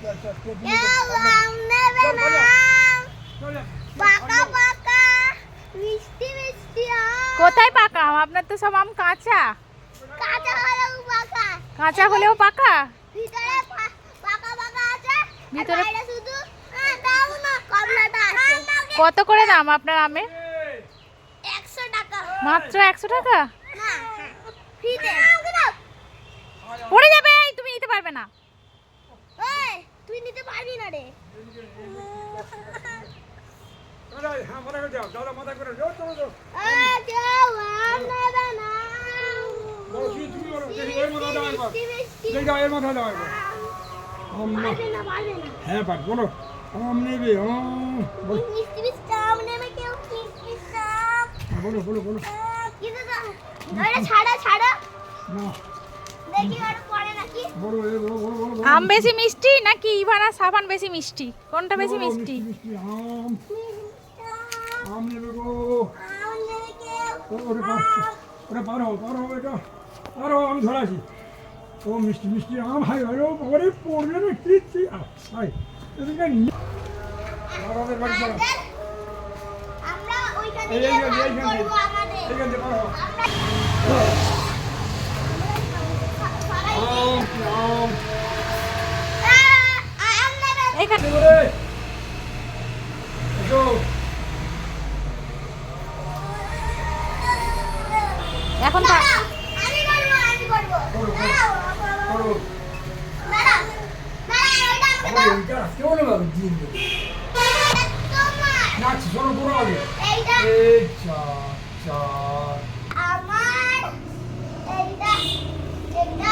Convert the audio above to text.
কেউ আম নেবে না। পাকা পাকা মিষ্টি মিষ্টি আম। কোথায় পাকা আম? আপনার তো সব আম কাঁচা। কাঁচা হলেও পাকা। কাঁচা হলেও পাকা। ভিতরে পাকা পাকা আছে। ভিতরে বাইরে শুধু দাও না কমলাটা আছে। কত করে দাম আপনার আমের? 100 টাকা। মাত্র 100 টাকা? না ফ্রিতে। পড়ে যাবে, তুমি নিতে পারবে না। ওই তুই নিতে পারবি না রে। কেউ আম নেবে না। মিষ্টি মিষ্টি পারবে না পারবে না। হ্যাঁ পাঠ বলো। আম নেবে বলো। মিষ্টি মিষ্টি আম নেবে কেউ মিষ্টি মিষ্টি আম। বলো বলো বলো। কিন্তু ওটা ছাড়া ছাড়া না দেখি আর পড়ে নাকি। বলো বলো বলো বলো। আম বেশি মিষ্টি নাকি ইভানা সাবান বেশি মিষ্টি? কোনটা বেশি মিষ্টি? মিষ্টি আম। আম নেবে গো। আম নেবে কেউ। ওটা পার হও এটা পার হও, আমি ধরে আছি। ও মিষ্টি মিষ্টি আম হাই হলো বাবারে পড়বে না কি হাই এদিকে আমাদের বাড়ি চলো। আমরা ওইখান এই থেকে এই ভাগ এইখান থেকে করব আমাদের। এইখান থেকে পার হও। আমরা আম আম নেবে। এইখানে এবারে এসো। এখন আমি করব করো, দাঁড়াও, করো। দাঁড়াও, দাঁড়াও, ওইটা আমাকে দাও। এইটা কেমন হবে দিন তোমার না শোনো করো আগে। এইটা এই চার আমার এইটা এইটা